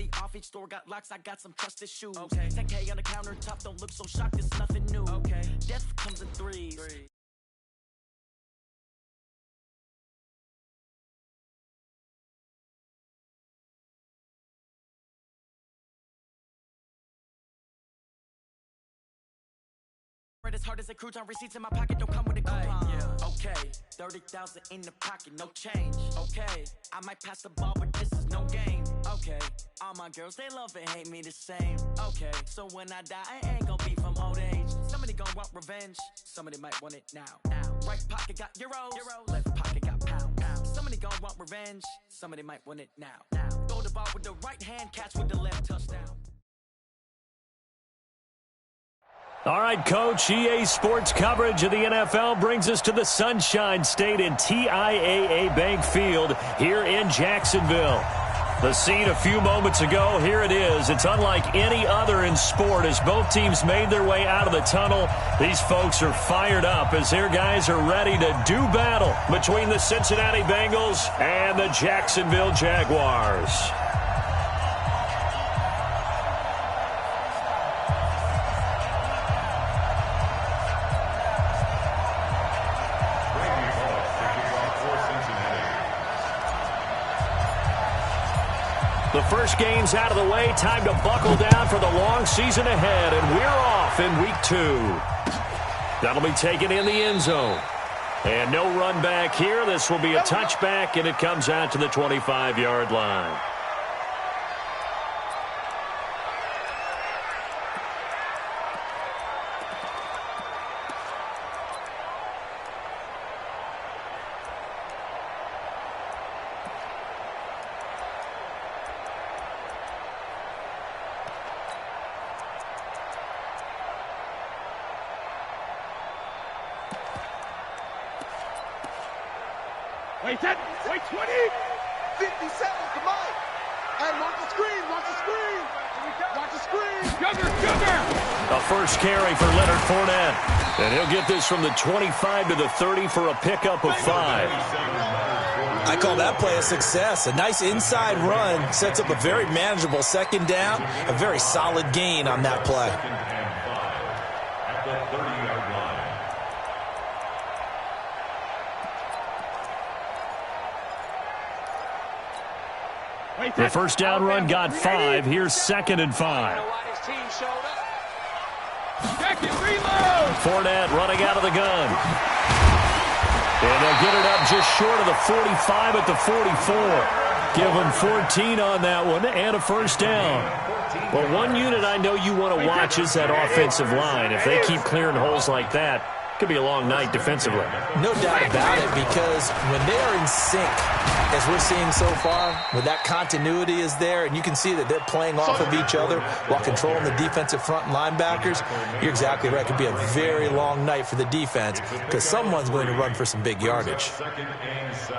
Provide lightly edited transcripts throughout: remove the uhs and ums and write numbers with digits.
me off. Each store got locks, I got some trusted shoes. Okay. 10K on the countertop, don't look so shocked, it's nothing new. Okay. Death comes in threes. As hard as a crouton, receipts in my pocket don't come with a coupon. Okay, 30,000 in the pocket, no change. Okay, I might pass the ball, but this is no game. Okay, all my girls, they love and hate me the same. Okay, so when I die, I ain't gonna be from old age. Somebody gon' want revenge, somebody might want it now. Right pocket got euros, left pocket got pounds. Somebody gon' want revenge, somebody might want it now. Throw the ball with the right hand, catch with the left, touchdown. All right, Coach, EA Sports coverage of the NFL brings us to the Sunshine State in TIAA Bank Field here in Jacksonville. The scene a few moments ago, here it is. It's unlike any other in sport as both teams made their way out of the tunnel. These folks are fired up as their guys are ready to do battle between the Cincinnati Bengals and the Jacksonville Jaguars. The first game's out of the way. Time to buckle down for the long season ahead. And we're off in week 2. That'll be taken in the end zone. And no run back here. This will be a touchback, and it comes out to the 25-yard line. Wait 10, wait 20, 50 seconds to Mike. And watch the screen, watch the screen. Younger. A first carry for Leonard Fournette. And he'll get this from the 25 to the 30 for a pickup of 5. I call that play a success. A nice inside run sets up a very manageable second down. A very solid gain on that play. At the 30-yard line. The first down run got 5. Here's 2nd and 5. Fournette running out of the gun. And they'll get it up just short of the 45 at the 44. Give them 14 on that one and a first down. Well, one unit I know you want to watch is that offensive line. If they keep clearing holes like that, it could be a long night defensively. No doubt about it, because when they are in sync, as we're seeing so far, when that continuity is there, and you can see that they're playing off of each other while controlling the defensive front and linebackers, you're exactly right. It could be a very long night for the defense because someone's going to run for some big yardage. 2nd and 7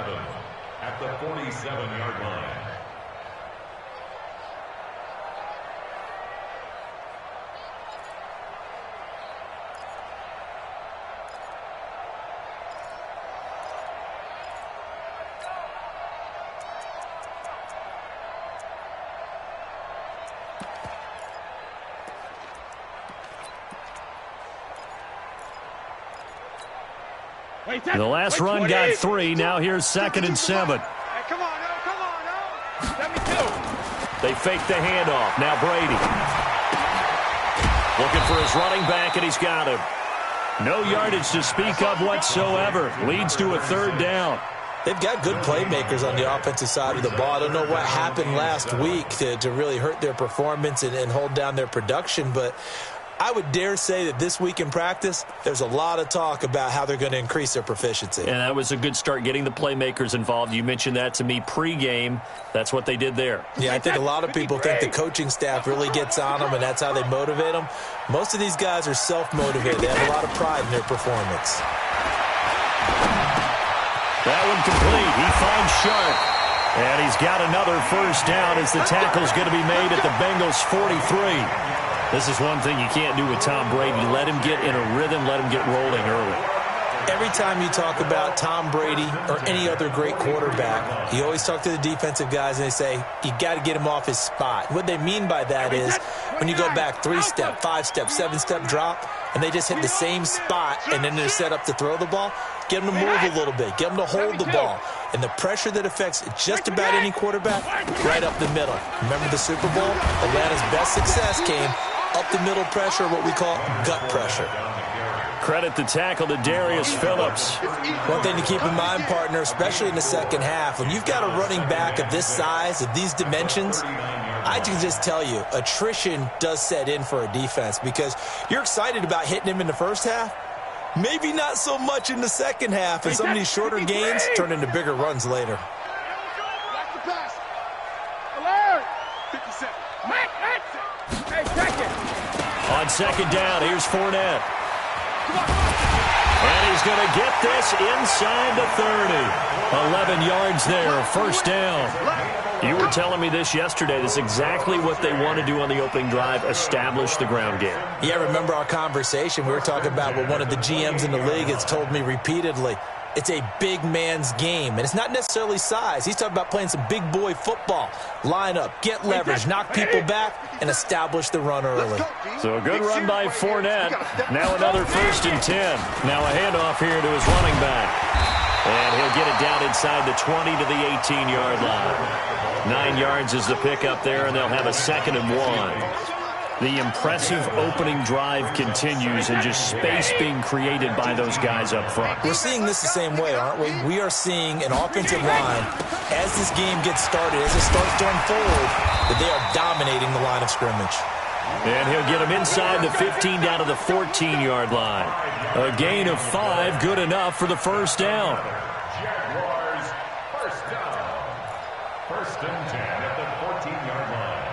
at the 47-yard line. The last run got 3. Now here's 2nd and 7. Hey, come on, now. Let me go. They fake the handoff. Now Brady. Looking for his running back, and he's got him. No yardage to speak of whatsoever. Leads to a 3rd down. They've got good playmakers on the offensive side of the ball. I don't know what happened last week to really hurt their performance and hold down their production, but I would dare say that this week in practice, there's a lot of talk about how they're going to increase their proficiency. And that was a good start, getting the playmakers involved. You mentioned that to me pregame. That's what they did there. Yeah, I think a lot of people think the coaching staff really gets on them, and that's how they motivate them. Most of these guys are self-motivated. They have a lot of pride in their performance. That one complete. He finds Sharp. And he's got another first down as the tackle's going to be made at the Bengals' 43. This is one thing you can't do with Tom Brady. Let him get in a rhythm. Let him get rolling early. Every time you talk about Tom Brady or any other great quarterback, you always talk to the defensive guys and they say, you got to get him off his spot. What they mean by that is when you go back 3-step, 5-step, 7-step drop, and they just hit the same spot and then they're set up to throw the ball, get them to move a little bit, get them to hold the ball. And the pressure that affects just about any quarterback, right up the middle. Remember the Super Bowl? Atlanta's best success came up the middle pressure, what we call gut pressure. Credit the tackle to Darius Phillips. One thing to keep in mind, partner, especially in the second half, when you've got a running back of this size, of these dimensions, I can just tell you, attrition does set in for a defense because you're excited about hitting him in the first half. Maybe not so much in the second half, and some of these shorter gains turn into bigger runs later. Back to pass. Alert! 57. Hey, second. On second down, here's Fournette. And he's going to get this inside the 30. 11 yards there, first down. You were telling me this yesterday. This is exactly what they want to do on the opening drive, establish the ground game. Yeah, remember our conversation. We were talking about what one of the GMs in the league has told me repeatedly. It's a big man's game, and it's not necessarily size. He's talking about playing some big boy football. Line up, get leverage, knock people back, and establish the run early. So a good run by Fournette. Now another 1st and 10. Now a handoff here to his running back. And he'll get it down inside the 20 to the 18-yard line. 9 yards is the pickup there, and they'll have a 2nd and 1. The impressive opening drive continues and just space being created by those guys up front. We're seeing this the same way, aren't we? We are seeing an offensive line, as this game gets started, as it starts to unfold, that they are dominating the line of scrimmage. And he'll get him inside the 15 down to the 14-yard line. A gain of 5, good enough for the first down. Jaguars, first down. 1st and 10 at the 14-yard line.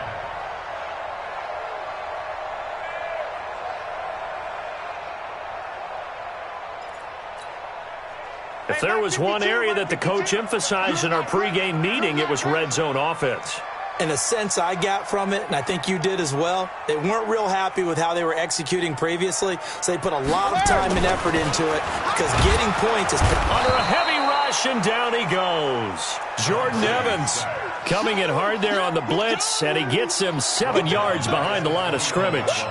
If there was one area that the coach emphasized in our pregame meeting, it was red zone offense. And the sense I got from it, and I think you did as well, they weren't real happy with how they were executing previously, so they put a lot of time and effort into it because getting points is under a heavy rush, and down he goes. Jordan Evans coming in hard there on the blitz, and he gets him 7 yards behind the line of scrimmage.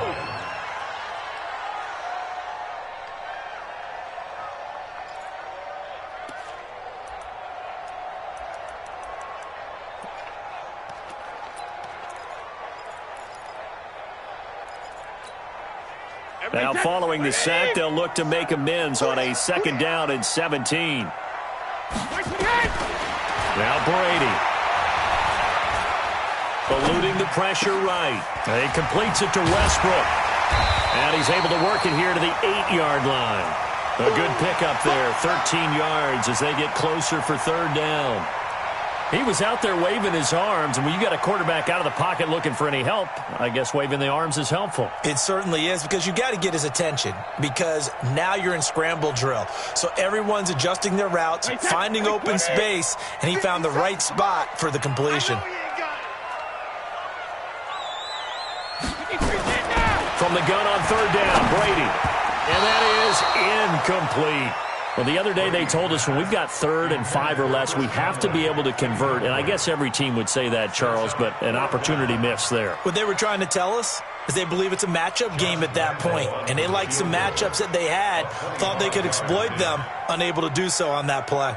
Now following the sack, they'll look to make amends on a 2nd down and 17. Now Brady. Eluding the pressure right. He completes it to Westbrook. And he's able to work it here to the 8-yard line. A good pickup there, 13 yards as they get closer for 3rd down. He was out there waving his arms, and when you got a quarterback out of the pocket looking for any help, I guess waving the arms is helpful. It certainly is, because you got to get his attention, because now you're in scramble drill. So everyone's adjusting their routes, finding open space, and he found the right spot for the completion. From the gun on 3rd down, Brady. And that is incomplete. Well, the other day they told us when we've got 3rd and 5 or less, we have to be able to convert. And I guess every team would say that, Charles, but an opportunity missed there. What they were trying to tell us is they believe it's a matchup game at that point. And they liked some matchups that they had, thought they could exploit them, unable to do so on that play.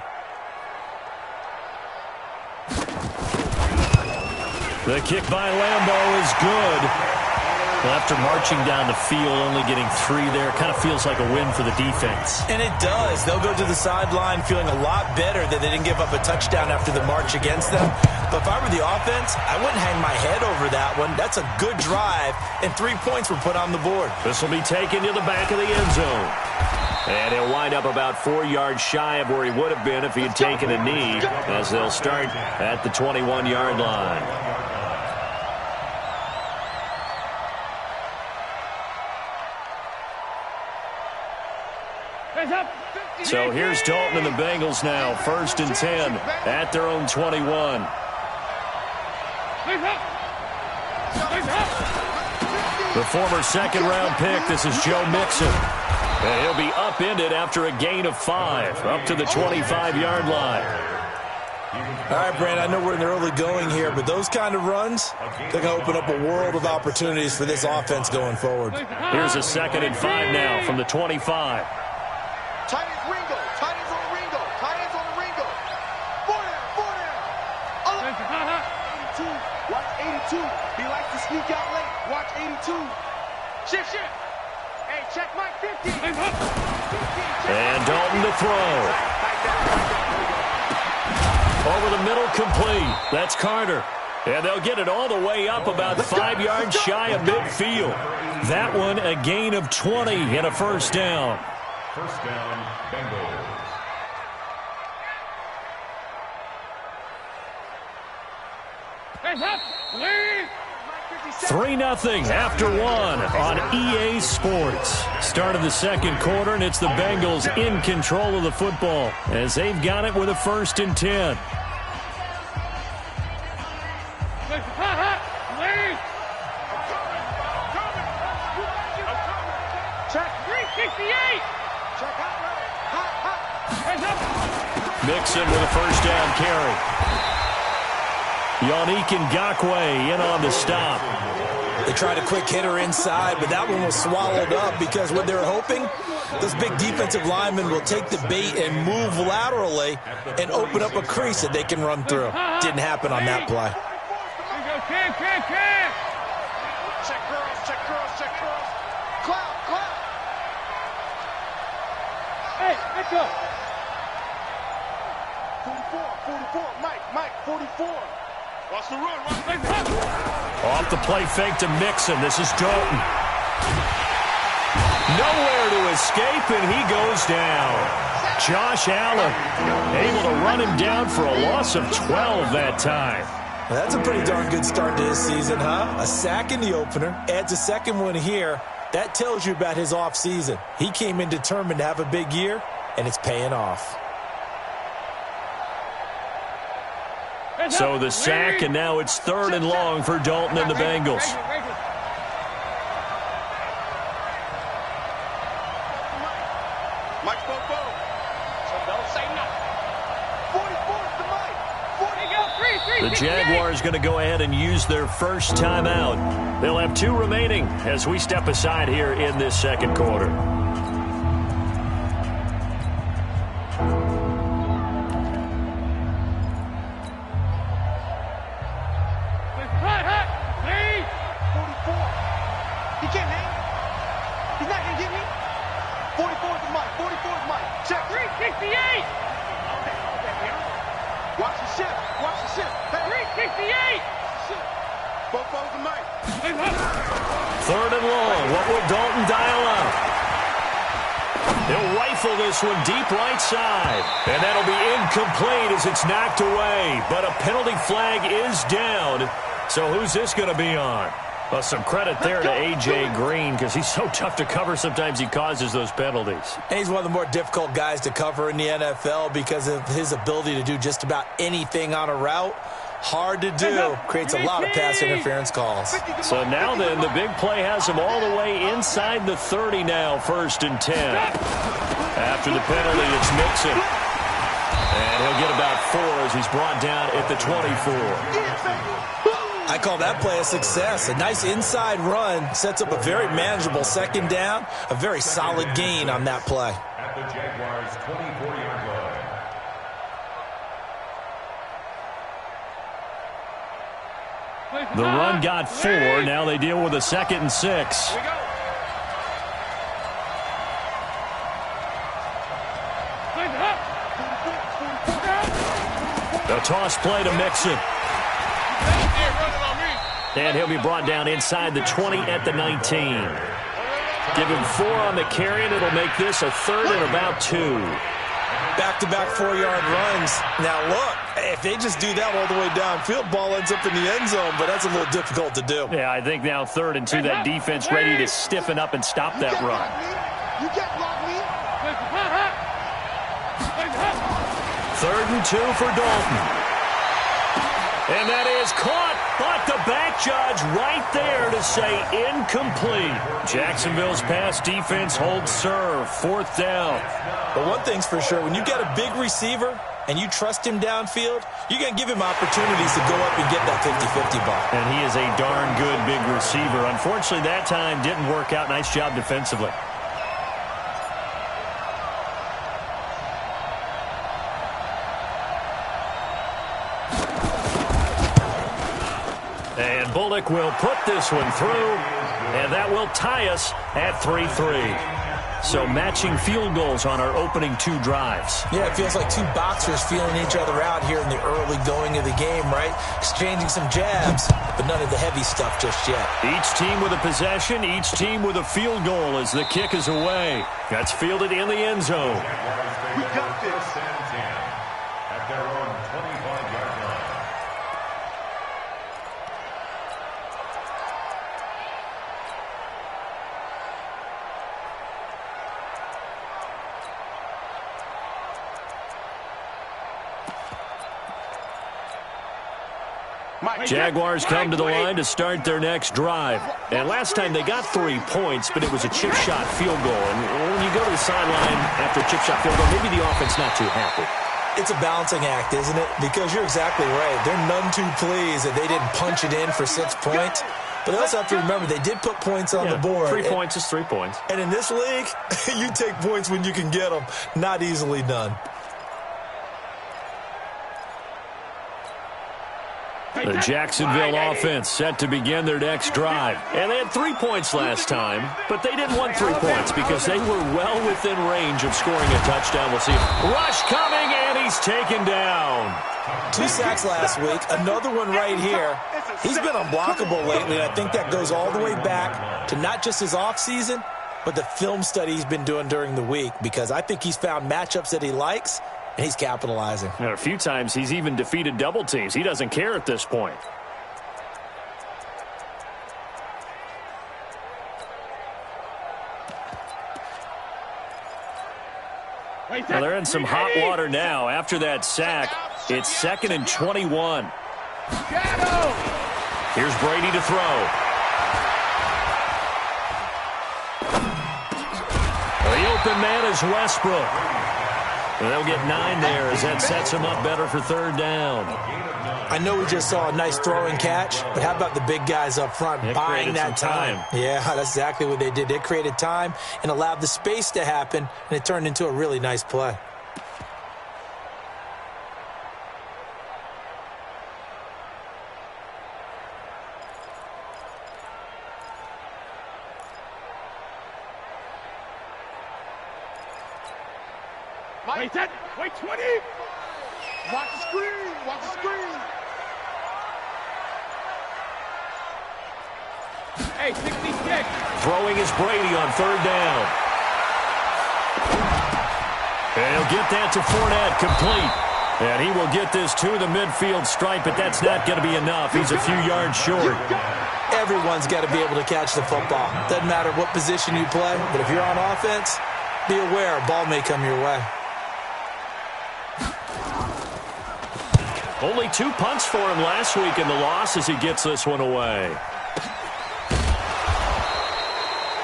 The kick by Lambeau is good. Well, after marching down the field, only getting 3 there, kind of feels like a win for the defense. And it does. They'll go to the sideline feeling a lot better that they didn't give up a touchdown after the march against them. But if I were the offense, I wouldn't hang my head over that one. That's a good drive, and 3 points were put on the board. This will be taken to the back of the end zone. And he'll wind up about 4 yards shy of where he would have been if he had taken a knee, as they'll start at the 21-yard line. So here's Dalton and the Bengals now, 1st and 10 at their own 21. The former 2nd-round pick, this is Joe Mixon. And he'll be upended after a gain of 5, up to the 25-yard line. All right, Brand, I know we're in the early going here, but those kind of runs, they're going to open up a world of opportunities for this offense going forward. Here's a 2nd and 5 now from the 25. Tight ends Ringo. Tight ends on the Ringo. Tight ends on the Ringo. 4 down. 82. Watch 82. He likes to sneak out late. Watch 82. Shift. Hey, check Mike 50. 50. And Dalton to throw. Over the middle, complete. That's Carter. And they'll get it all the way up about 5 yards shy of midfield. That one, a gain of 20 and a first down. First down, Bengals. 3-0 after 1 on EA Sports. Start of the second quarter, and it's the Bengals in control of the football as they've got it with a 1st and 10. Mixon with a first down carry. Yannick Ngakoue in on the stop. They tried a quick hitter inside, but that one was swallowed up because what they're hoping, those big defensive linemen will take the bait and move laterally and open up a crease that they can run through. Didn't happen on that play. Check girls. Cloud. Hey, let's go. 44, Mike, 44. Watch the run. Off the play fake to Mixon. This is Dalton. Nowhere to escape, and he goes down. Josh Allen able to run him down for a loss of 12 that time. Well, that's a pretty darn good start to his season, huh? A sack in the opener, adds a second one here. That tells you about his offseason. He came in determined to have a big year, and it's paying off. So the sack, and now it's 3rd and long for Dalton and the Bengals. Mike spoke both. So don't say nothing. 44 is the Mike. 40 go. 3. The Jaguars going to go ahead and use their first timeout. They'll have 2 remaining as we step aside here in this second quarter. He can't hang. He's not going to get me. 44 is the Mike. Check. 368. Watch the shift. Hey. 368. Both of the Mike. 3rd and long. What will Dalton dial up? He'll rifle this one deep right side. And that'll be incomplete as it's knocked away. But a penalty flag is down. So who's this going to be on? Well, some credit there to A.J. Green because he's so tough to cover. Sometimes he causes those penalties. And he's one of the more difficult guys to cover in the NFL because of his ability to do just about anything on a route. Hard to do. Creates a lot of pass interference calls. So now then, the big play has him all the way inside the 30 now, 1st and 10. After the penalty, it's Mixon. And he'll get about 4 as he's brought down at the 24. I call that play a success. A nice inside run sets up a very manageable 2nd down. A very solid gain on that play. At the Jaguars' 24-yard line. The run got 4. Now they deal with a 2nd and 6. The toss play to Mixon. And he'll be brought down inside the 20 at the 19. Give him 4 on the carry, and it'll make this a 3rd and about 2. Back-to-back 4-yard runs. Now, look, if they just do that all the way downfield, ball ends up in the end zone, but that's a little difficult to do. Yeah, I think now 3rd and 2, that defense ready to stiffen up and stop that run. You can't block me. 3rd and 2 for Dalton. And that is caught, but the back judge right there to say incomplete. Jacksonville's pass defense holds serve. 4th down. But one thing's for sure, when you got a big receiver and you trust him downfield, you're going to give him opportunities to go up and get that 50-50 ball. And he is a darn good big receiver. Unfortunately, that time didn't work out. Nice job defensively. And Bullock will put this one through, and that will tie us at 3-3. So matching field goals on our opening 2 drives. Yeah, it feels like 2 boxers feeling each other out here in the early going of the game, right? Exchanging some jabs, but none of the heavy stuff just yet. Each team with a possession, each team with a field goal as the kick is away. That's fielded in the end zone. We got this. At their own 25-yard line. Jaguars come to the line to start their next drive. And last time they got 3 points, but it was a chip shot field goal. And when you go to the sideline after a chip shot field goal, maybe the offense not too happy. It's a balancing act, isn't it? Because you're exactly right. They're none too pleased that they didn't punch it in for 6 points. But they also have to remember they did put points on the board. 3 points is 3 points. And in this league, you take points when you can get them. Not easily done. The Jacksonville offense set to begin their next drive. And they had 3 points last time, but they didn't want 3 points because they were well within range of scoring a touchdown. We'll see. Rush coming, and he's taken down. 2 sacks last week, another one right here. He's been unblockable lately, and I think that goes all the way back to not just his offseason, but the film study he's been doing during the week, because I think he's found matchups that he likes, and he's capitalizing. And a few times he's even defeated double teams. He doesn't care at this point. Well, they're in some hot water now. After that sack, it's 2nd and 21. Here's Brady to throw. The open man is Westbrook. And they'll get 9 there as that sets him up better for 3rd down. I know we just saw a nice throwing catch, but how about the big guys up front buying that time? Yeah, that's exactly what they did. They created time and allowed the space to happen, and it turned into a really nice play. Wait, 20. Watch the screen. Watch the screen. Hey, 66. Throwing is Brady on 3rd down. And he'll get that to Fournette, complete. And he will get this to the midfield stripe, but that's not going to be enough. He's a few yards short. Everyone's got to be able to catch the football. Doesn't matter what position you play, but if you're on offense, be aware a ball may come your way. Only 2 punts for him last week in the loss as he gets this one away.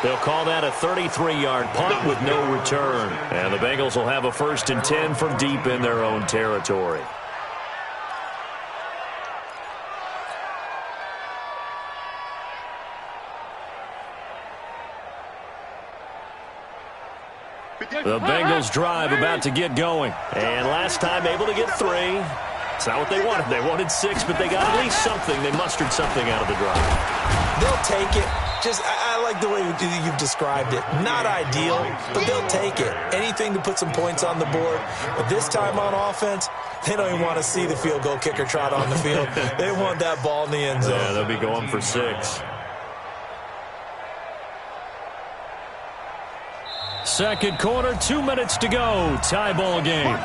They'll call that a 33-yard punt with no return. And the Bengals will have a 1st and 10 from deep in their own territory. The Bengals drive about to get going. And last time able to get 3. It's not what they wanted. They wanted 6, but they got at least something. They mustered something out of the drive. They'll take it. I like the way you've described it. Not ideal, but they'll take it. Anything to put some points on the board. But this time on offense, they don't even want to see the field goal kicker trot on the field. They want that ball in the end zone. Yeah, they'll be going for 6. Second quarter, 2 minutes to go. Tie ball game.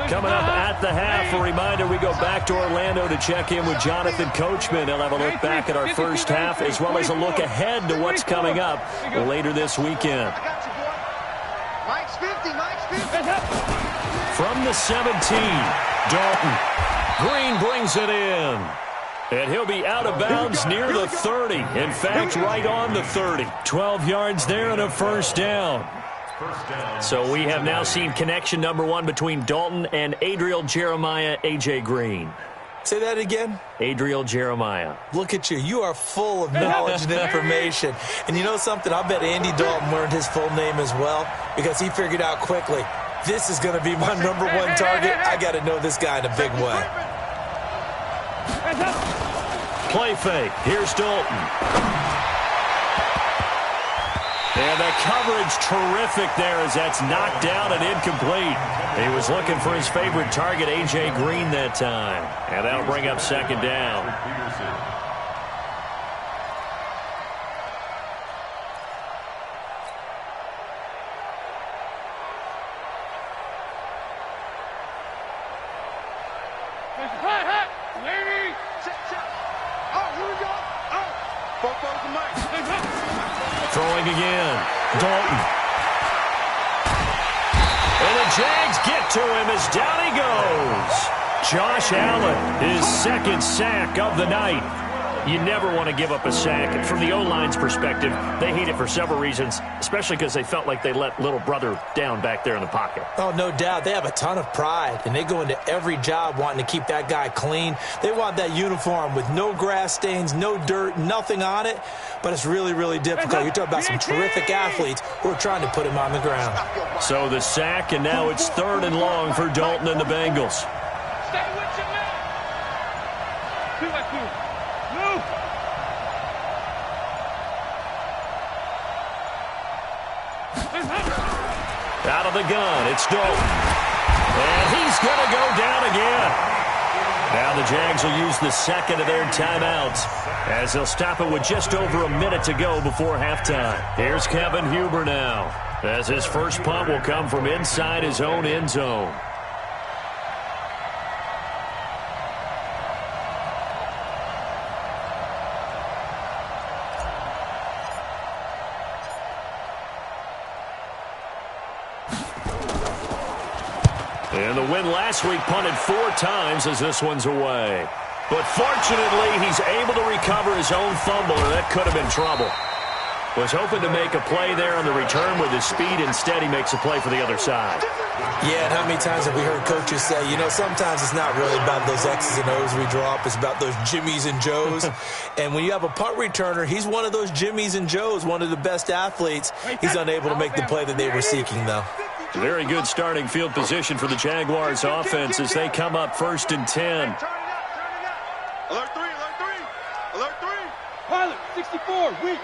Coming up at the half. A reminder, we go back to Orlando to check in with Jonathan Coachman. He'll have a look back at our first half as well as a look ahead to what's coming up later this weekend. Mike's 50, Mike's 50. From the 17, Dalton. Green brings it in. And he'll be out of bounds near the 30. In fact, right on the 30. 12 yards there and a first down. So we have now seen connection number 1 between Dalton and Adriel Jeremiah, A.J. Green. Say that again? Adriel Jeremiah. Look at you. You are full of knowledge and information. And you know something? I bet Andy Dalton learned his full name as well because he figured out quickly, this is going to be my number 1 target. I got to know this guy in a big way. Play fake. Here's Dalton. And the coverage terrific there as that's knocked down and incomplete. He was looking for his favorite target, A.J. Green, that time. And that'll bring up second down. Throwing again. Dalton. And the Jags get to him as down he goes. Josh Allen, his second sack of the night. You never want to give up a sack. From the O-line's perspective, they hate it for several reasons, especially because they felt like they let little brother down back there in the pocket. Oh, no doubt. They have a ton of pride, and they go into every job wanting to keep that guy clean. They want that uniform with no grass stains, no dirt, nothing on it, but it's really, really difficult. You're talking about some terrific athletes who are trying to put him on the ground. So the sack, and now it's 3rd and long for Dalton and the Bengals. Stay with your man. 2-2. Move. Out of the gun, it's Dalton. And he's going to go down again. Now the Jags will use the second of their timeouts as they'll stop it with just over a minute to go before halftime. Here's Kevin Huber now as his first punt will come from inside his own end zone. And the win last week punted 4 times as this one's away. But fortunately, he's able to recover his own fumble, or that could have been trouble. Was hoping to make a play there on the return with his speed. Instead, he makes a play for the other side. Yeah, and how many times have we heard coaches say, you know, sometimes it's not really about those X's and O's we draw up. It's about those Jimmies and Joes. And when you have a punt returner, he's one of those Jimmies and Joes, one of the best athletes. He's unable to make the play that they were seeking, though. Very good starting field position for the Jaguars offense as they come up 1st and 10. Alert 3, alert 3, alert 3. Pilot, 64, weak.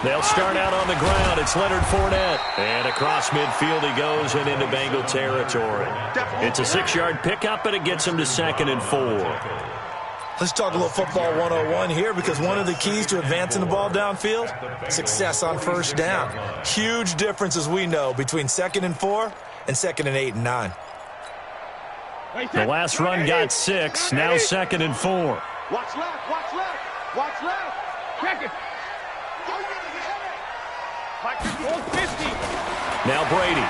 They'll start out on the ground. It's Leonard Fournette. And across midfield he goes and into Bengal territory. It's a 6-yard pickup, but it gets him to 2nd and 4. Let's talk a little football 101 here, because one of the keys to advancing the ball downfield, success on first down. Huge difference, as we know, between 2nd and 4 and 2nd and 8 and 9. The last run got 6, now 2nd and 4. Watch left, watch left, watch left. Check it. Now Brady.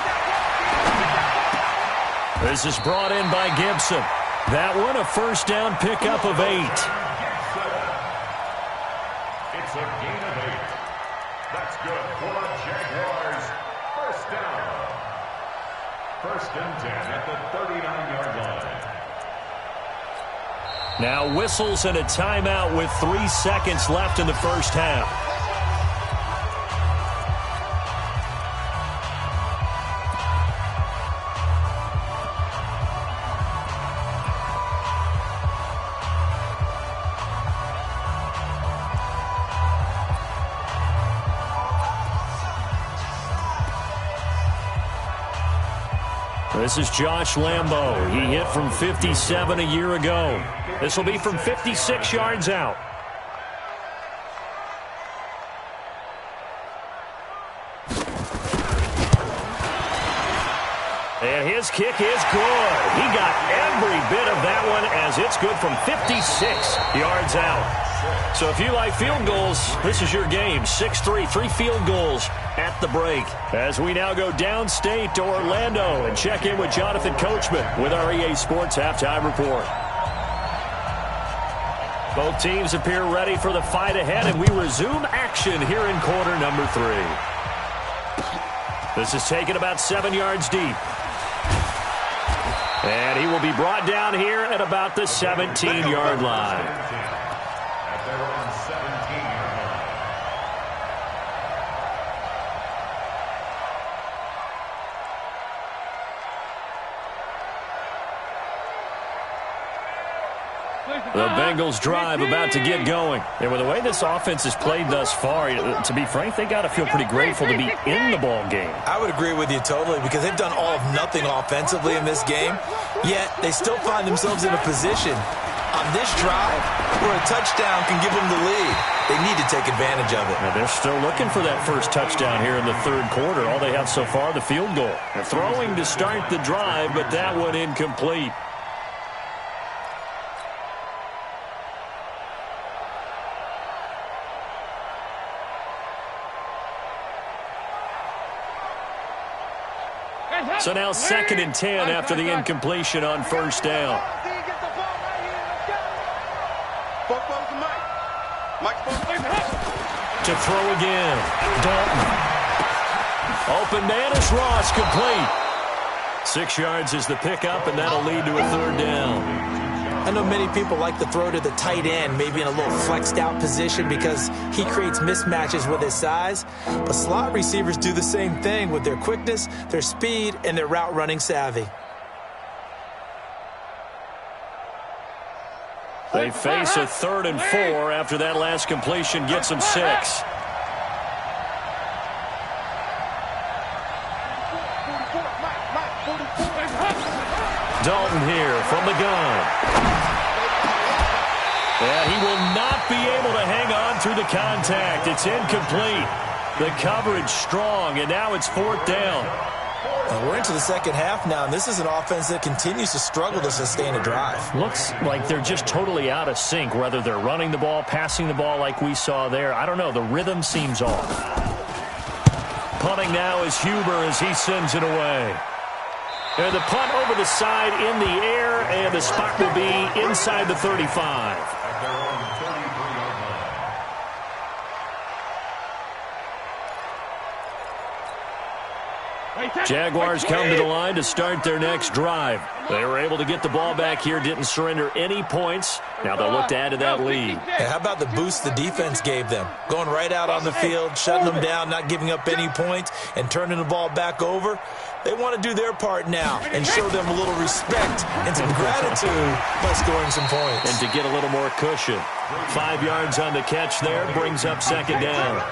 This is brought in by Gibson. That one a first down pickup of 8. It's a gain of 8. That's good for the Jaguars. First down. 1st and 10 at the 39-yard line. Now whistles and a timeout with 3 seconds left in the first half. This is Josh Lambo. He hit from 57 a year ago. This will be from 56 yards out. And his kick is good. He got every bit of that one as it's good from 56 yards out. So if you like field goals, this is your game. 6-3, 3 field goals at the break. As we now go downstate to Orlando and check in with Jonathan Coachman with our EA Sports Halftime Report. Both teams appear ready for the fight ahead, and we resume action here in quarter number 3. This is taken about 7 yards deep. And he will be brought down here at about the 17-yard line. The Bengals drive about to get going. And with the way this offense has played thus far, to be frank, they got to feel pretty grateful to be in the ball game. I would agree with you totally because they've done all of nothing offensively in this game, yet they still find themselves in a position on this drive where a touchdown can give them the lead. They need to take advantage of it. Now they're still looking for that first touchdown here in the third quarter. All they have so far, the field goal. They're throwing to start the drive, but that one incomplete. So now 2nd and 10 after the incompletion on first down. To throw again. Dalton. Open man is Ross, complete. 6 yards is the pickup, and that'll lead to a third down. I know many people like to throw to the tight end, maybe in a little flexed out position because he creates mismatches with his size. But slot receivers do the same thing with their quickness, their speed, and their route running savvy. They face a 3rd and 4 after that last completion gets them 6. Dalton here from the gun. And he will not be able to hang on through the contact. It's incomplete. The coverage strong, and now it's 4th down. We're into the second half now, and this is an offense that continues to struggle to sustain a drive. Looks like they're just totally out of sync, whether they're running the ball, passing the ball like we saw there. I don't know. The rhythm seems off. Punting now is Huber as he sends it away. And the punt over the side in the air, and the spot will be inside the 35. Jaguars come to the line to start their next drive. They were able to get the ball back here, didn't surrender any points. Now they'll look to add to that lead. Hey, how about the boost the defense gave them? Going right out on the field, shutting them down, not giving up any points, and turning the ball back over. They want to do their part now and show them a little respect and some gratitude by scoring some points. And to get a little more cushion. 5 yards on the catch there brings up 2nd down.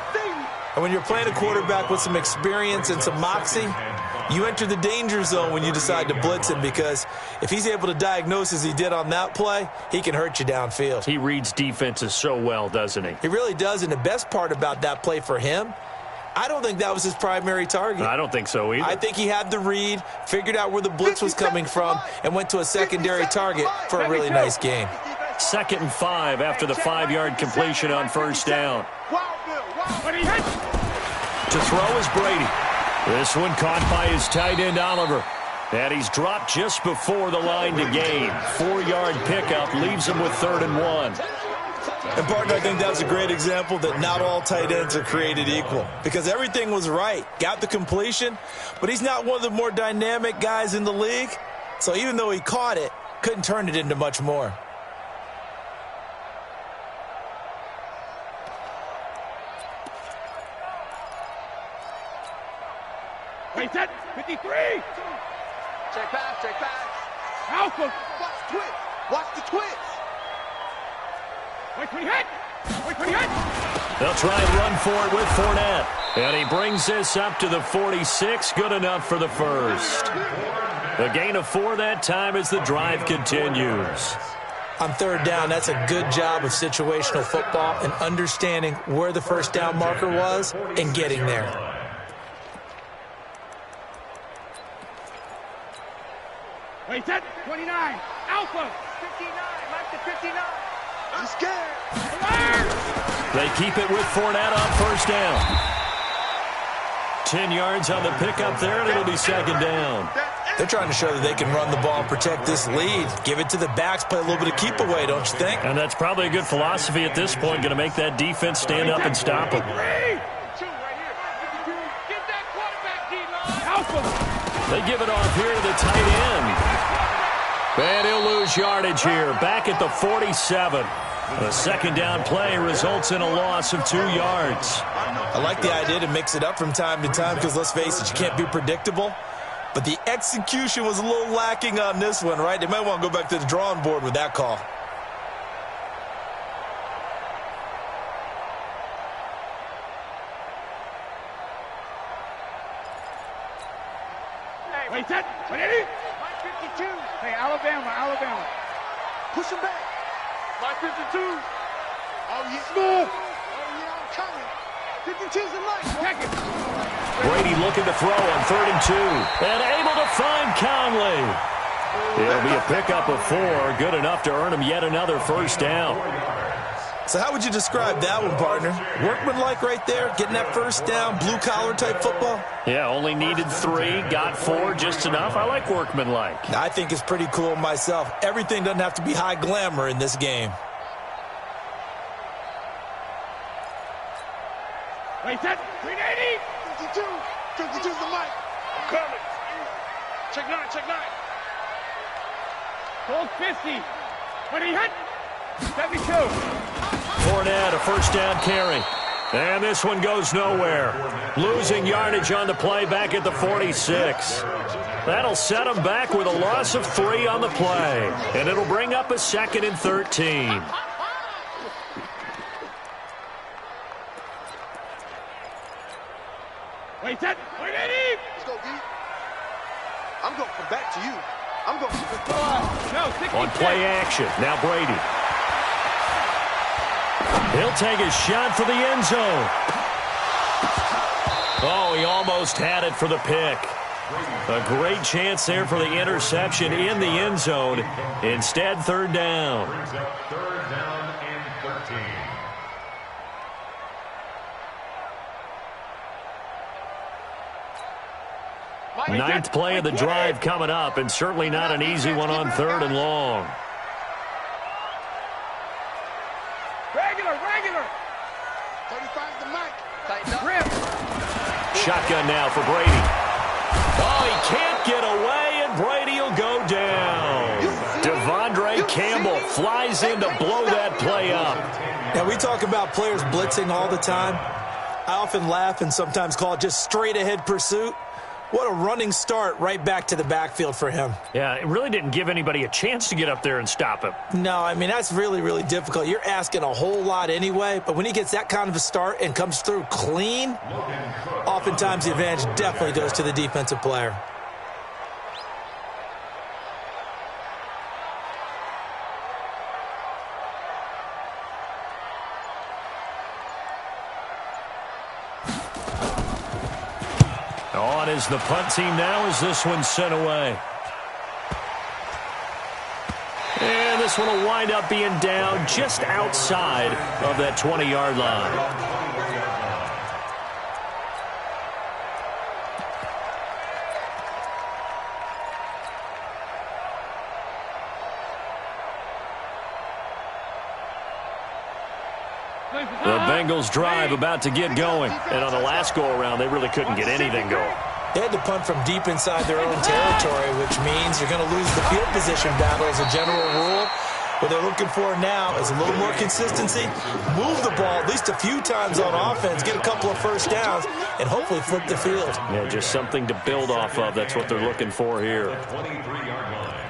And when you're playing a quarterback with some experience and some moxie, you enter the danger zone when you decide to blitz him, because if he's able to diagnose as he did on that play, he can hurt you downfield. He reads defenses so well, doesn't he? He really does, and the best part about that play for him, I don't think that was his primary target. I don't think so either. I think he had the read, figured out where the blitz was coming from, and went to a secondary target for a really nice game. 2nd and 5 after the 5-yard completion on first down. To throw is Brady. This one caught by his tight end, Oliver. And he's dropped just before the line to gain. 4-yard pickup leaves him with 3rd and 1. And, partner, I think that's a great example that not all tight ends are created equal, because everything was right. Got the completion, but he's not one of the more dynamic guys in the league. So even though he caught it, couldn't turn it into much more. Wait, that 53. Check pass, check pass. Alpha. Watch the twist. Watch the twist. Wait for the hit. Wait for the hit. They'll try and run for it with Fournette. And he brings this up to the 46. Good enough for the first. A gain of 4 that time as the drive continues. On 3rd down, that's a good job of situational football and understanding where the first down marker was and getting there. Wait, set. 29. Alpha. 59. Like the 59. I'm scared. They keep it with Fournette on first down. 10 yards on the pickup there, and it'll be second down. They're trying to show that they can run the ball and protect this lead. Give it to the backs, play a little bit of keep away, don't you think? And that's probably a good philosophy at this point, going to make that defense stand up and stop them. They give it off here to the tight end. And he'll lose yardage here, back at the 47. The second down play results in a loss of 2 yards. I like the idea to mix it up from time to time because, let's face it, you can't be predictable. But the execution was a little lacking on this one, right? They might want to go back to the drawing board with that call. Wait, set. 180. 52. Hey, Alabama. Push him back. Line 52. Oh, yeah. Smooth. Oh, yeah, I'm coming. 52's the line. Check it. Brady looking to throw on 3rd and 2. And able to find Conley. It'll be a pickup of 4. Good enough to earn him yet another first down. So how would you describe that one, partner? Workmanlike right there, getting that first down, blue-collar type football? Yeah, only needed 3, got 4, just enough. I like workmanlike. I think it's pretty cool myself. Everything doesn't have to be high glamour in this game. Wait, set. 380. 52. 52's the line. I'm coming. Check 9. Gold 50. 20 hit. 72. Fournette, a first down carry. And this one goes nowhere. Losing yardage on the play back at the 46. That'll set him back with a loss of 3 on the play. And it'll bring up a 2nd and 13. Wait, set. 180. Let's go, D. I'm going to come back to you. I'm going to No, 66. On play action, now Brady. He'll take a shot for the end zone. Oh, he almost had it for the pick. A great chance there for the interception in the end zone. Instead, 3rd down. Brings up 3rd down and 13. Ninth play of the drive coming up, and certainly not an easy one on 3rd and long. Regular. 35's the mic. Grip. Shotgun now for Brady. Oh, he can't get away, and Brady will go down. Devondre Campbell flies in to blow that play up. Now, we talk about players blitzing all the time. I often laugh and sometimes call it just straight-ahead pursuit. What a running start right back to the backfield for him. Yeah, it really didn't give anybody a chance to get up there and stop him. No, I mean, that's really, really difficult. You're asking a whole lot anyway, but when he gets that kind of a start and comes through clean, oftentimes the advantage definitely goes to the defensive player. On is the punt team now as this one's sent away. And this one will wind up being down just outside of that 20-yard line. The Bengals drive about to get going. And on the last go-around, they really couldn't get anything going. They had to punt from deep inside their own territory, which means you're going to lose the field position battle as a general rule. What they're looking for now is a little more consistency, move the ball at least a few times on offense, get a couple of first downs, and hopefully flip the field. Yeah, just something to build off of. That's what they're looking for here. 23-yard line.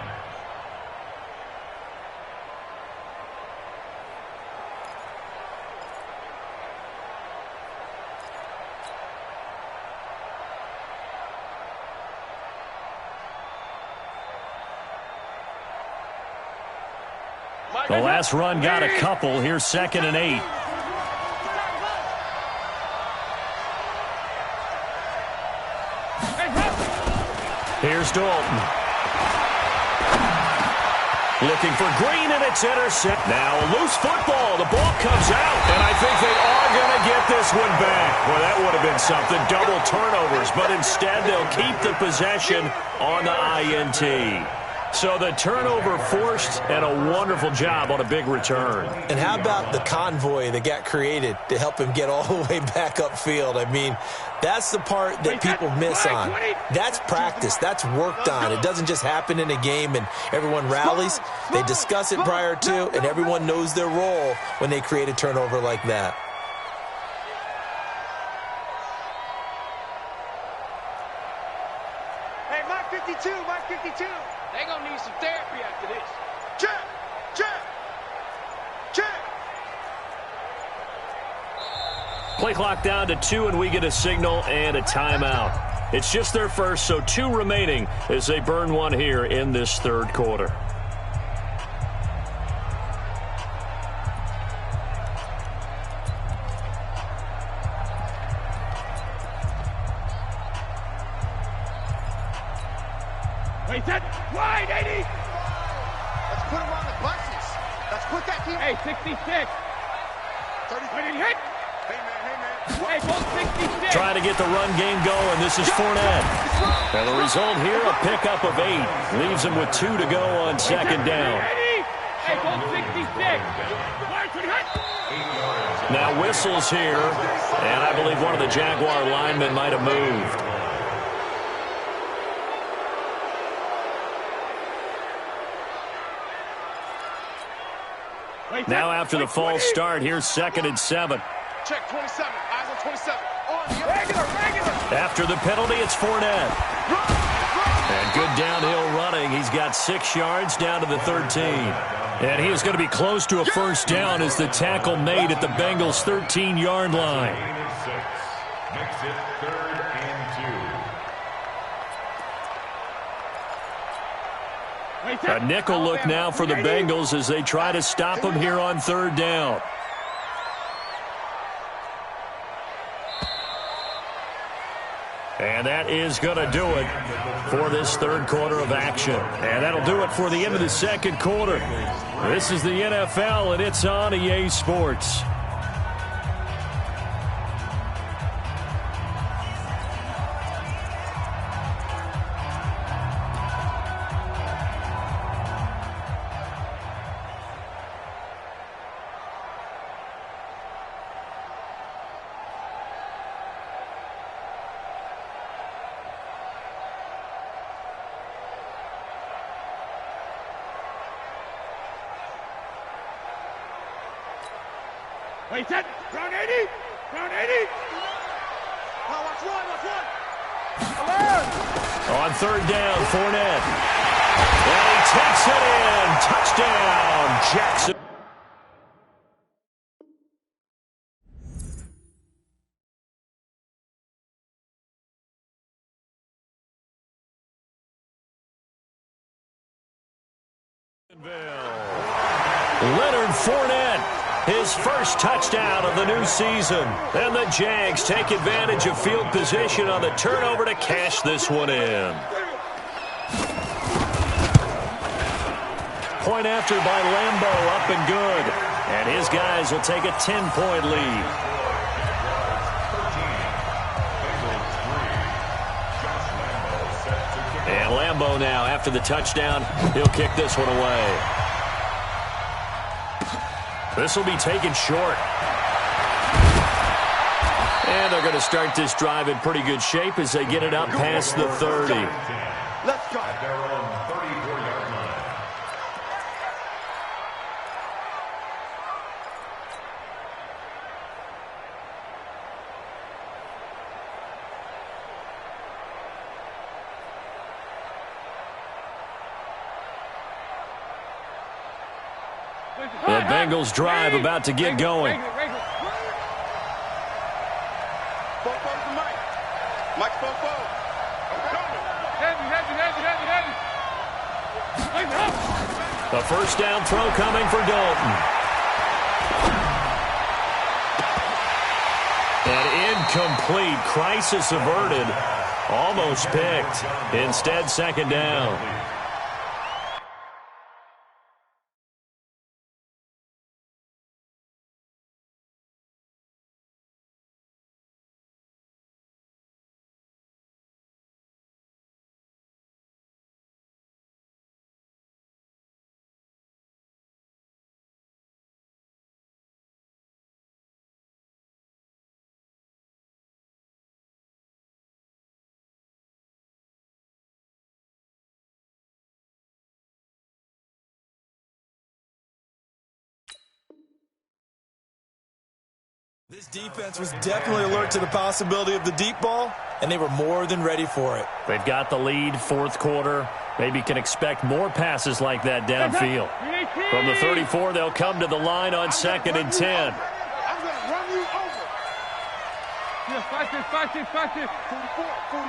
The last run got a couple. Here's 2nd and 8. Here's Dalton. Looking for Green, and it's intercepted. Now a loose football. The ball comes out, and I think they are going to get this one back. Well, that would have been something. Double turnovers, but instead they'll keep the possession on the INT. So the turnover forced, and a wonderful job on a big return. And how about the convoy that got created to help him get all the way back upfield? I mean, that's the part that people miss on. That's practice. That's worked on. It doesn't just happen in a game and everyone rallies. They discuss it prior to, and everyone knows their role when they create a turnover like that. Hey, Mike 52, Mike 52. They gonna need some therapy after this. Check, check, check. Play clock down to 2, and we get a signal and a timeout. It's just their first, so 2 remaining as they burn one here in this third quarter. Wait, that wide, 80. Let's put him on the buses. Let's put that team. Hey, 66. 30. Wait, it hit. Hey, man, hey, man. Hey, both 66. Trying to get the run game going. This is Fournette. And the result here, a pickup of 8. Leaves him with 2 to go on second down. Hey, both 66. Now whistles here, and I believe one of the Jaguar linemen might have moved. Now after the false start, here's 2nd and 7. Check 27. Eyes on 27. Regular. After the penalty, it's Fournette. And good downhill running. He's got 6 yards down to the 13. And he is going to be close to a first down as the tackle made at the Bengals' 13-yard line. Makes it 3rd and 2. A nickel look now for the Bengals as they try to stop him here on 3rd down. And that is going to do it for this third quarter of action. And that'll do it for the end of the second quarter. This is the NFL, and it's on EA Sports. Wait, that round 80. Round 80. Watch one, watch one. On 3rd down, Fournette. And he takes it in. Touchdown, Jackson. Leonard Fournette, his first touchdown of the new season. And the Jags take advantage of field position on the turnover to cash this one in. Point after by Lambeau, up and good. And his guys will take a 10-point lead. And Lambeau now, after the touchdown, he'll kick this one away. This will be taken short. And they're going to start this drive in pretty good shape as they get it up past the 30. Let's go. At their own 34-yard line. The Bengals drive about to get going. Bofo's the Mike. Mike's Bofo. The first down throw coming for Dalton. And incomplete. Crisis averted. Almost picked. Instead, second down. This defense was definitely alert to the possibility of the deep ball, and they were more than ready for it. They've got the lead, fourth quarter. Maybe can expect more passes like that downfield. From the 34, they'll come to the line on 2nd and 10. I'm going to run you over. Yeah, watch this. 44, 44.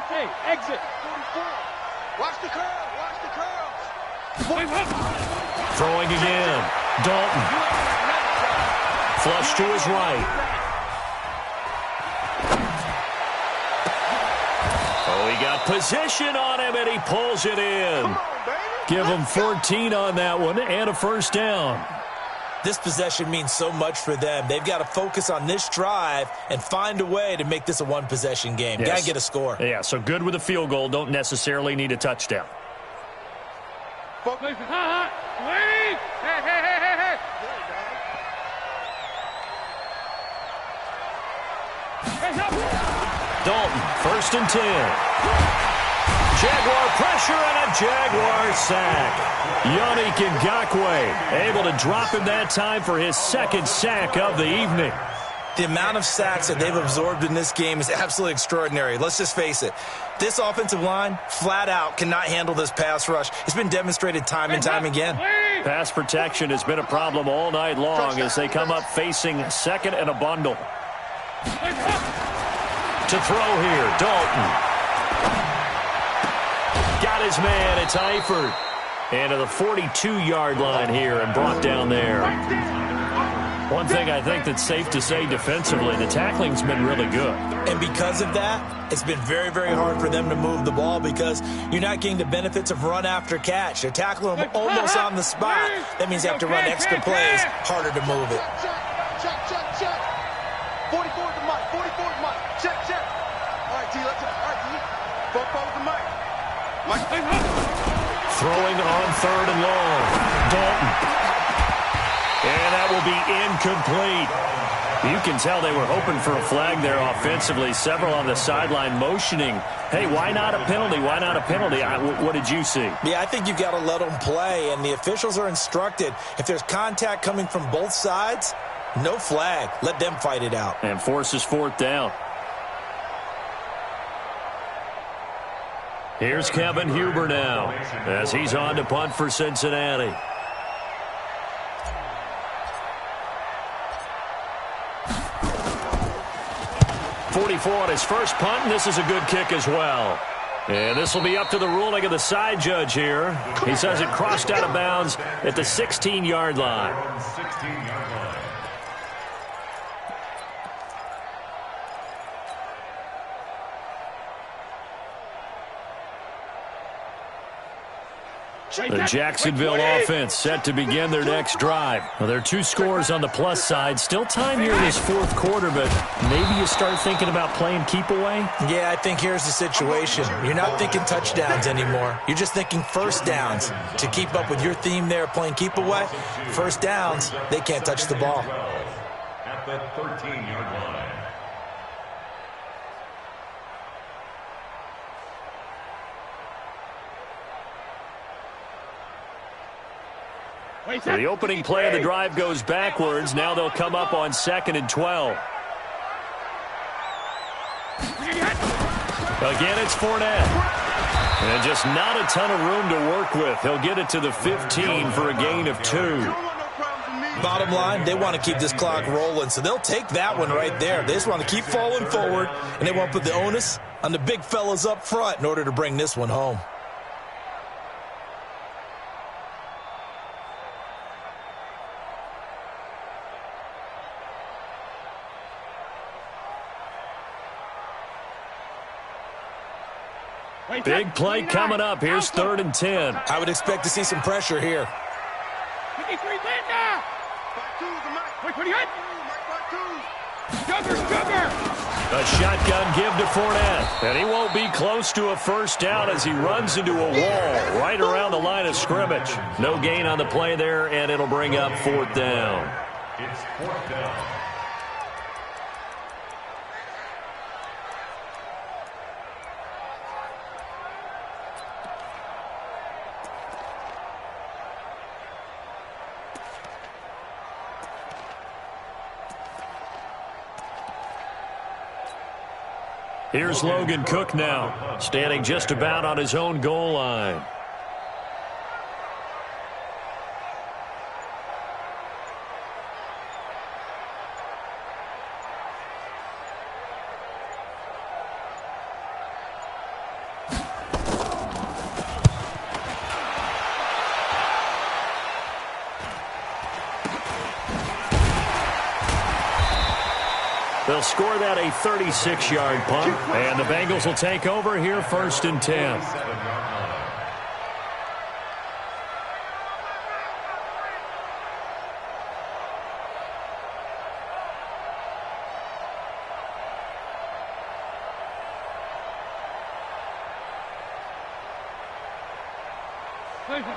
Hey, exit. 44. Watch the curl. Watch the curls. Wait, what? Throwing again. Dalton. Flush to his right. Oh, he got position on him, and he pulls it in. Come on, baby. Give him 14 on that one and a first down. This possession means so much for them. They've got to focus on this drive and find a way to make this a one-possession game. Yes. Got to get a score. Yeah, so good with a field goal. Don't necessarily need a touchdown. Wait. Hey. Hey, help. Dalton, 1st and 10. Jaguar pressure and a Jaguar sack. Yannick Ngakoue able to drop him that time for his 2nd sack of the evening. The amount of sacks that they've absorbed in this game is absolutely extraordinary. Let's just face it. This offensive line, flat out, cannot handle this pass rush. It's been demonstrated time and time again. Pass protection has been a problem all night long as they come up facing 2nd and a bundle. To throw here, Dalton. Got his man, it's Eifert. And to the 42-yard line here and brought down there. One thing I think that's safe to say defensively, the tackling's been really good. And because of that, it's been very, very hard for them to move the ball because you're not getting the benefits of run after catch. They're tackling them almost on the spot. That means they have to run extra plays, harder to move it. Check. 44 is the mic. 44 is the mic. Check. All right, T, let's go. All right, T. 44 is the mic. Throwing on 3rd and long. Dalton. And that will be incomplete. You can tell they were hoping for a flag there offensively. Several on the sideline motioning. Hey, why not a penalty? Why not a penalty? What did you see? Yeah, I think you've got to let them play, and the officials are instructed. If there's contact coming from both sides, no flag. Let them fight it out. And forces 4th down. Here's Kevin Huber now as he's on to punt for Cincinnati. .44 on his first punt, and this is a good kick as well. And this will be up to the ruling of the side judge here. He says it crossed out of bounds at the 16-yard line. 16-yard line. The Jacksonville offense set to begin their next drive. Well, there are 2 scores on the plus side. Still time here in this 4th quarter, but maybe you start thinking about playing keep away? Yeah, I think here's the situation. You're not thinking touchdowns anymore. You're just thinking first downs. To keep up with your theme there, playing keep away, first downs, they can't touch the ball. At the 13-yard line. So the opening play of the drive goes backwards. Now they'll come up on 2nd and 12. Again, it's Fournette. And just not a ton of room to work with. He'll get it to the 15 for a gain of 2. Bottom line, they want to keep this clock rolling, so they'll take that one right there. They just want to keep falling forward, and they want to put the onus on the big fellas up front in order to bring this one home. Big play coming up. Here's 3rd and 10. I would expect to see some pressure here. A shotgun give to Fournette. And he won't be close to a first down as he runs into a wall right around the line of scrimmage. No gain on the play there, and it'll bring up 4th down. It's 4th down. Here's Logan Cook now, standing just about on his own goal line. They'll score that a 36-yard punt, and the Bengals will take over here 1st and 10.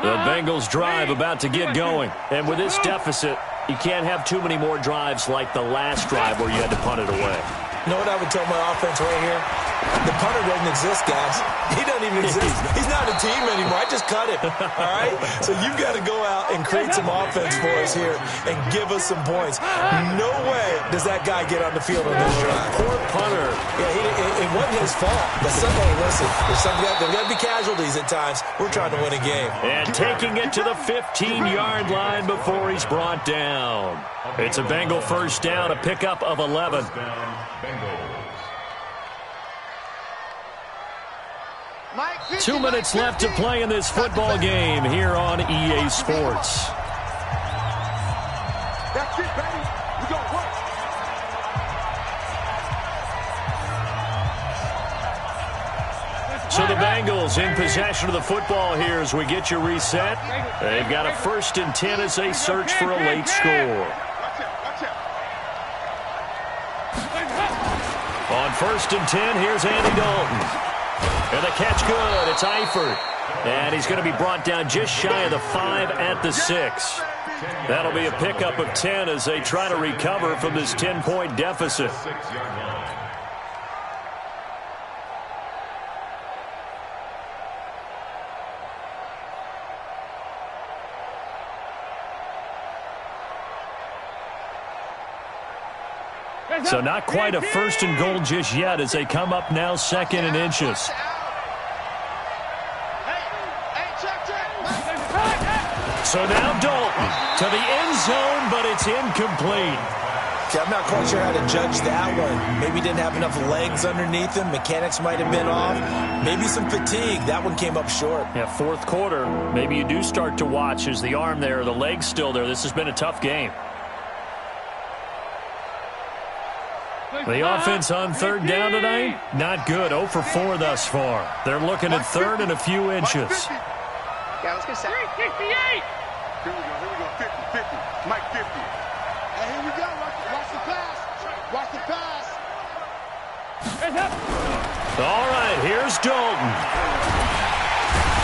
The Bengals drive about to get going, and with this deficit, you can't have too many more drives like the last drive where you had to punt it away. You know what I would tell my offense right here? The punter doesn't exist, guys. He doesn't even exist. He's not a team anymore. I just cut him, all right? So you've got to go out and create some offense for us here and give us some points. No way does that guy get on the field on this drive. Poor punter. Yeah, it wasn't his fault. But hey, listen, there's got to be casualties at times. We're trying to win a game. And taking it to the 15-yard line before he's brought down. It's a Bengal first down, a pickup of 11. 2 minutes left to play in this football game here on EA Sports. That's it, baby. We gonna work. So the Bengals in possession of the football here as we get you reset. They've got a 1st and 10 as they search for a late score. On 1st and 10, here's Andy Dalton. And the catch good. It's Eifert. And he's going to be brought down just shy of the 5 at the 6. That'll be a pickup of 10 as they try to recover from this 10-point deficit. So not quite a 1st and goal just yet as they come up now 2nd and inches. So now Dalton to the end zone, but it's incomplete. Okay, I'm not quite sure how to judge that one. Maybe didn't have enough legs underneath him. Mechanics might have been off. Maybe some fatigue. That one came up short. Yeah, 4th quarter. Maybe you do start to watch. Is the arm there, the leg's still there? This has been a tough game. The offense on 3rd down tonight, not good. 0 for 4 thus far. They're looking at 3rd and a few inches. Yeah, let's get set. 358. Here we go, 50, 50. Mike 50. And here we go, watch the pass. Watch the pass. All right, here's Dalton.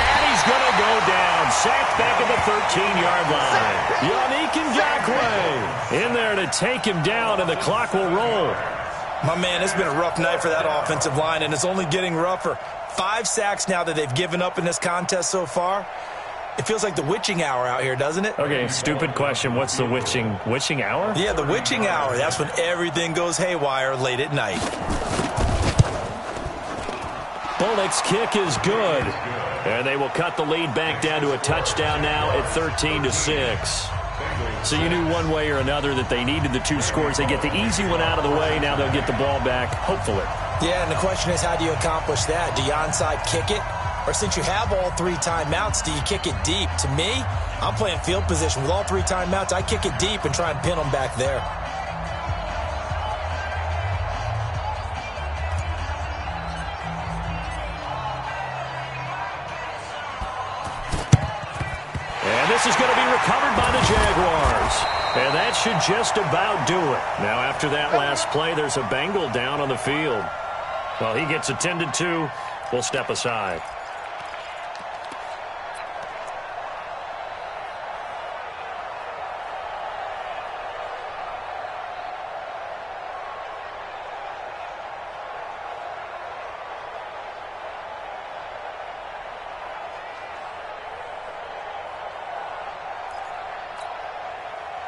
And he's going to go down. Sacked back at the 13-yard line. Yannick Ngakoue in there to take him down, and the clock will roll. My man, it's been a rough night for that offensive line, and it's only getting rougher. 5 sacks now that they've given up in this contest so far. It feels like the witching hour out here, doesn't it? Okay, stupid question. What's the witching hour? Yeah, the witching hour. That's when everything goes haywire late at night. Bullock's kick is good. And they will cut the lead back down to a touchdown now at 13-6. So you knew one way or another that they needed the 2 scores. They get the easy one out of the way. Now they'll get the ball back, hopefully. Yeah, and the question is, how do you accomplish that? Do you onside kick it? Or since you have all 3 timeouts, do you kick it deep? To me, I'm playing field position. With all 3 timeouts, I kick it deep and try and pin them back there. And this is going to be recovered by the Jaguars. And that should just about do it. Now, after that last play, there's a Bengal down on the field. Well, he gets attended to. We'll step aside.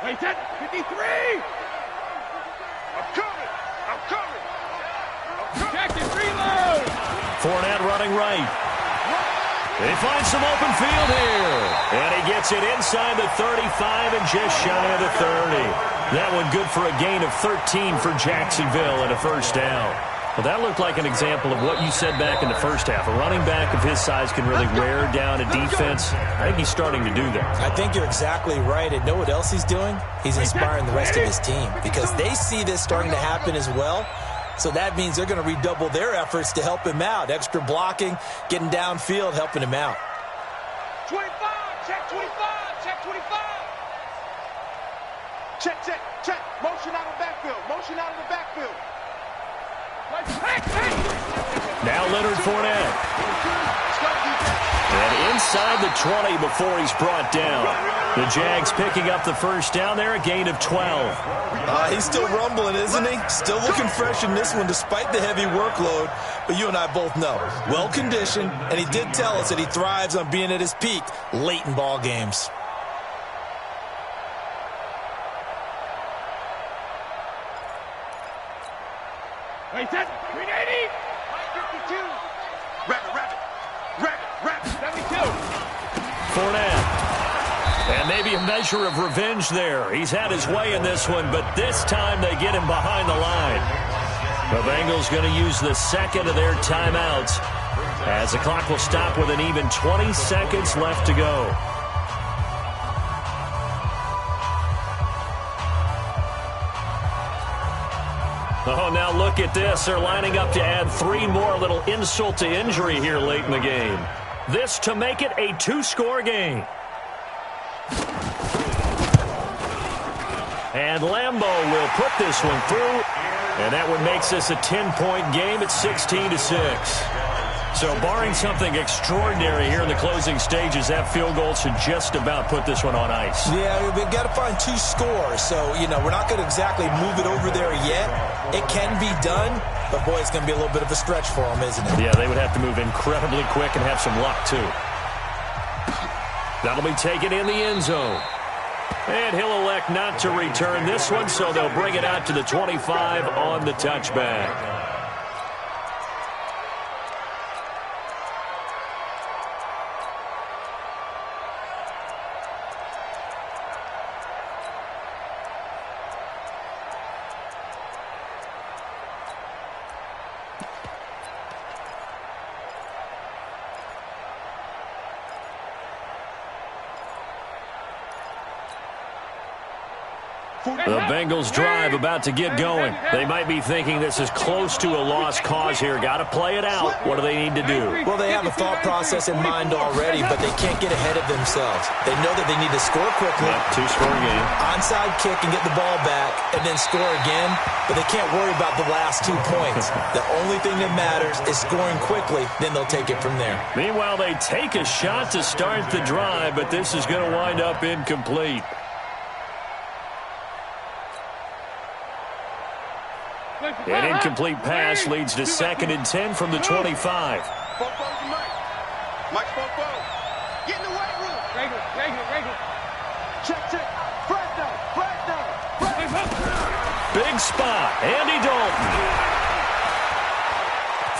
Wait, 53! I'm coming! I'm coming! Jackson, 3 going right. He finds some open field here. And he gets it inside the 35 and just shy of the 30. That one good for a gain of 13 for Jacksonville and a first down. Well, that looked like an example of what you said back in the first half. A running back of his size can really wear down a defense. I think he's starting to do that. I think you're exactly right. And know what else he's doing? He's inspiring the rest of his team because they see this starting to happen as well. So that means they're going to redouble their efforts to help him out. Extra blocking, getting downfield, helping him out. 25, check 25, check 25. Check, check, check. Motion out of the backfield, motion out of the backfield. Now Leonard Fournette. And inside the 20 before he's brought down. The Jags picking up the first down there, a gain of 12. He's still rumbling, isn't he? Still looking fresh in this one despite the heavy workload. But you and I both know, well-conditioned, and he did tell us that he thrives on being at his peak late in ball games. Wait, that's 380. 52. Rabbit. 72. Fournette. And maybe a measure of revenge there. He's had his way in this one, but this time they get him behind the line. The Bengals going to use the second of their timeouts as the clock will stop with an even 20 seconds left to go. Oh, now look at this. They're lining up to add 3 more, a little insult to injury here late in the game. This to make it a 2-score game. And Lambeau will put this one through. And that one makes this a 10-point game at 16-6. So barring something extraordinary here in the closing stages, that field goal should just about put this one on ice. Yeah, we've got to find 2 scores. So, we're not going to exactly move it over there yet. It can be done, but, boy, it's going to be a little bit of a stretch for them, isn't it? Yeah, they would have to move incredibly quick and have some luck, too. That'll be taken in the end zone. And he'll elect not to return this one, so they'll bring it out to the 25 on the touchback. The Bengals drive about to get going. They might be thinking this is close to a lost cause here. Got to play it out. What do they need to do? Well, they have a thought process in mind already, but they can't get ahead of themselves. They know that they need to score quickly. 2-score game. Onside kick and get the ball back and then score again, but they can't worry about the last 2 points. The only thing that matters is scoring quickly, then they'll take it from there. Meanwhile, they take a shot to start the drive, but this is going to wind up incomplete. An incomplete pass leads to 2nd and 10 from the 25. Mike Bobo. Get in the weight room. Regular. Check. Fred down. Big spot. Andy Dalton.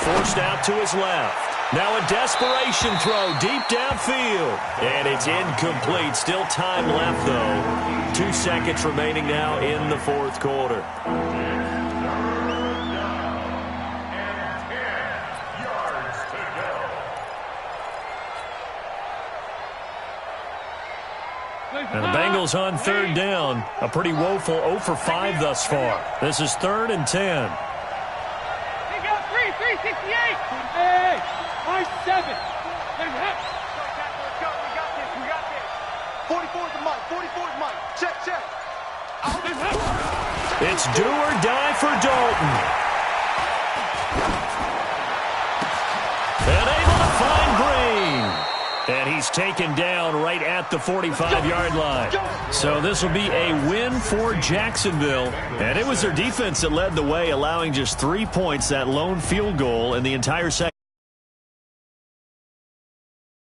Forced out to his left. Now a desperation throw deep downfield. And it's incomplete. Still time left, though. 2 seconds remaining now in the 4th quarter. And the Bengals on 3rd down. A pretty woeful 0 for 5 thus far. This is 3rd and 10. They got 368. Hey, 7. Let's go. We got this. 44 is Mike. Check. It's do or die for Dalton. And able to find Green. And he's taken down right at the 45-yard line. So this will be a win for Jacksonville. And it was their defense that led the way, allowing just 3 points, that lone field goal in the entire second.